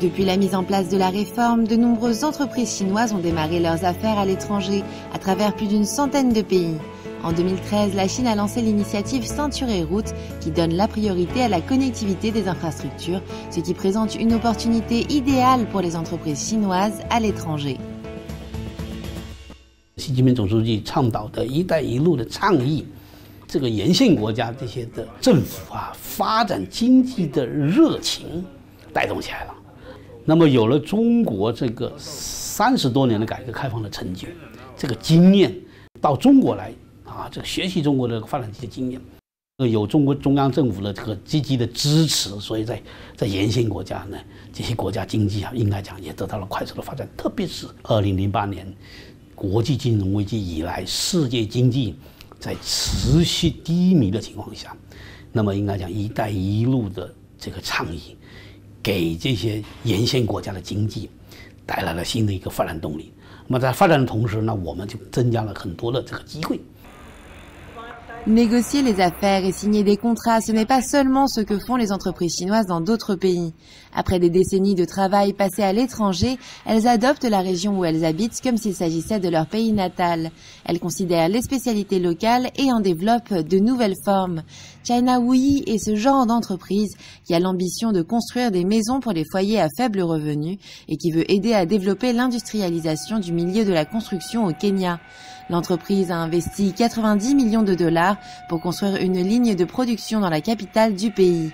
Depuis la mise en place de la réforme, de nombreuses entreprises chinoises ont démarré leurs affaires à l'étranger, à travers plus d'une centaine de pays. En 2013, la Chine a lancé l'initiative Ceinture et Route qui donne la priorité à la connectivité des infrastructures, ce qui présente une opportunité idéale pour les entreprises chinoises à l'étranger. 习近平总书记倡导的一带一路的倡议，这个沿线国家这些的政府发展经济的热情带动起来了。那么有了中国这个30多年的改革开放的成就，这个经验到中国来这个学习中国的发展经验，有中国中央政府的这个积极的支持，所以在沿线国家呢，这些国家经济应该讲也得到了快速的发展。特别是2008年国际金融危机以来，世界经济在持续低迷的情况下，那么应该讲“一带一路”的这个倡议，给这些沿线国家的经济带来了新的一个发展动力。那么在发展的同时呢，我们就增加了很多的这个机会。 Négocier les affaires et signer des contrats, ce n'est pas seulement ce que font les entreprises chinoises dans d'autres pays. Après des décennies de travail passé à l'étranger, elles adoptent la région où elles habitent comme s'il s'agissait de leur pays natal. Elles considèrent les spécialités locales et en développent de nouvelles formes. China Wuyi est ce genre d'entreprise qui a l'ambition de construire des maisons pour les foyers à faible revenu et qui veut aider à développer l'industrialisation du milieu de la construction au Kenya. L'entreprise a investi 90 millions de dollars pour construire une ligne de production dans la capitale du pays.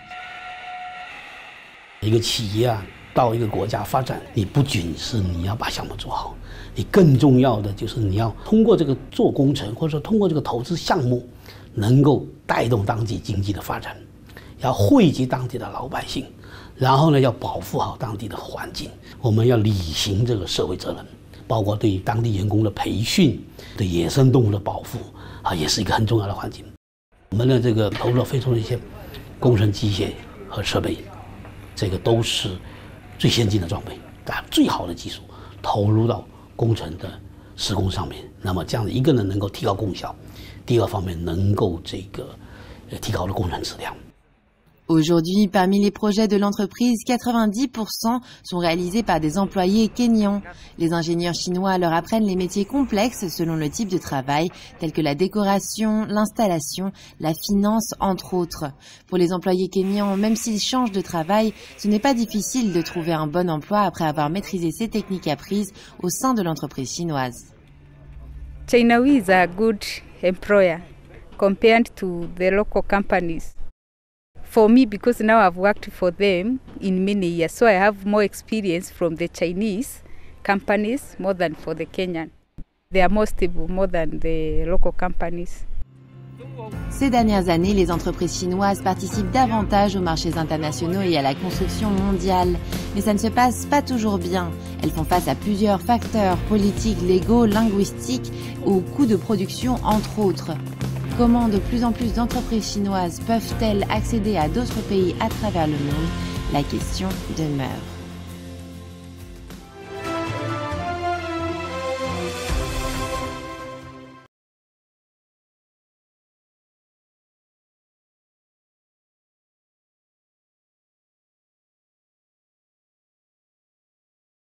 一个企业到一个国家发展，你不仅是你要把项目做好，你更重要的就是你要通过这个做工程，或者说通过这个投资项目，能够带动当地经济的发展，要惠及当地的老百姓，然后呢，要保护好当地的环境。我们要履行这个社会责任。 包括对当地员工的培训、对野生动物的保护也是一个很重要的环境。我们的这个投入了非常的一些工程机械和设备，这个都是最先进的装备，把最好的技术投入到工程的施工上面。那么这样的一个呢，能够提高功效；第二方面，能够这个提高了工程质量。 Aujourd'hui, parmi les projets de l'entreprise, 90% sont réalisés par des employés kenyans. Les ingénieurs chinois leur apprennent les métiers complexes selon le type de travail, tels que la décoration, l'installation, la finance, entre autres. Pour les employés kenyans, même s'ils changent de travail, ce n'est pas difficile de trouver un bon emploi après avoir maîtrisé ces techniques apprises au sein de l'entreprise chinoise. China Wuyi is a good employer compared to the local companies. For me, because now I've worked for them in many years, so I have more experience from the Chinese companies more than for the Kenyan. They are more stable more than the local companies. Ces dernières années, les entreprises chinoises participent davantage aux marchés internationaux et à la construction mondiale. Mais ça ne se passe pas toujours bien. Elles font face à plusieurs facteurs politiques, légaux, linguistiques, aux coûts de production, entre autres. Comment de plus en plus d'entreprises chinoises peuvent-elles accéder à d'autres pays à travers le monde? La question demeure.